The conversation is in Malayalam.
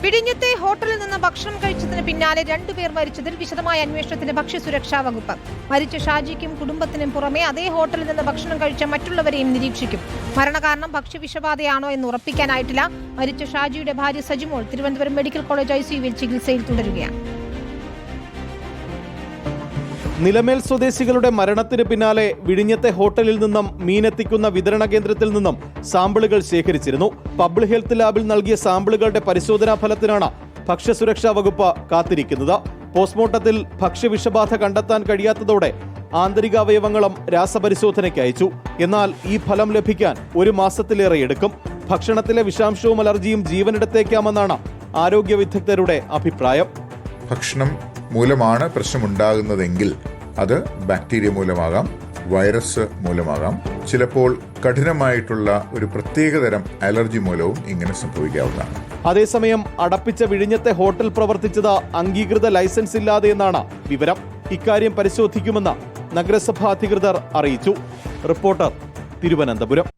വിഴിഞ്ഞത്തെ ഹോട്ടലിൽ നിന്ന് ഭക്ഷണം കഴിച്ചതിന് പിന്നാലെ 2 പേർ മരിച്ചതിൽ വിശദമായ അന്വേഷണത്തിന് ഭക്ഷ്യസുരക്ഷാ വകുപ്പ്. മരിച്ച ഷാജിക്കും കുടുംബത്തിനും പുറമെ അതേ ഹോട്ടലിൽ നിന്ന് ഭക്ഷണം കഴിച്ച മറ്റുള്ളവരെയും നിരീക്ഷിക്കും. മരണകാരണം ഭക്ഷ്യവിഷബാധയാണോ എന്ന് ഉറപ്പിക്കാനായിട്ടില്ല. മരിച്ച ഷാജിയുടെ ഭാര്യ സജിമോൾ തിരുവനന്തപുരം മെഡിക്കൽ കോളേജ് ICUവിൽ ചികിത്സയിൽ തുടരുകയാണ്. നിലമേൽ സ്വദേശികളുടെ മരണത്തിന് പിന്നാലെ വിഴിഞ്ഞത്തെ ഹോട്ടലിൽ നിന്നും മീനെത്തിക്കുന്ന വിതരണ കേന്ദ്രത്തിൽ നിന്നും സാമ്പിളുകൾ ശേഖരിച്ചിരുന്നു. പബ്ലിക് ഹെൽത്ത് ലാബിൽ നൽകിയ സാമ്പിളുകളുടെ പരിശോധനാ ഫലത്തിനാണ് ഭക്ഷ്യസുരക്ഷാ വകുപ്പ് കാത്തിരിക്കുന്നത്. പോസ്റ്റ്മോർട്ടത്തിൽ ഭക്ഷ്യവിഷബാധ കണ്ടെത്താൻ കഴിയാത്തതോടെ ആന്തരികാവയവങ്ങളും രാസപരിശോധനയ്ക്ക് അയച്ചു. എന്നാൽ ഈ ഫലം ലഭിക്കാൻ 1 മാസത്തിലേറെ എടുക്കും. ഭക്ഷണത്തിലെ വിഷാംശവും അലർജിയും ജീവനെടുത്തേക്കാമെന്നാണ് ആരോഗ്യ വിദഗ്ധരുടെ അഭിപ്രായം. ഭക്ഷണം മൂലമാണ് പ്രശ്നമുണ്ടാകുന്നതെങ്കിൽ അത് ബാക്ടീരിയ മൂലമാകാം, വൈറസ് മൂലമാകാം, ചിലപ്പോൾ കഠിനമായിട്ടുള്ള ഒരു പ്രത്യേകതരം അലർജി മൂലവും ഇങ്ങനെ സംഭവിക്കാവുന്നതാണ്. അതേസമയം അടപ്പിച്ച വിഴിഞ്ഞത്തെ ഹോട്ടൽ പ്രവർത്തിച്ചത് അംഗീകൃത ലൈസൻസ് ഇല്ലാതെ എന്നാണ് വിവരം. ഇക്കാര്യം പരിശോധിക്കുമെന്ന് നഗരസഭാ അധികൃതർ അറിയിച്ചു. റിപ്പോർട്ടർ, തിരുവനന്തപുരം.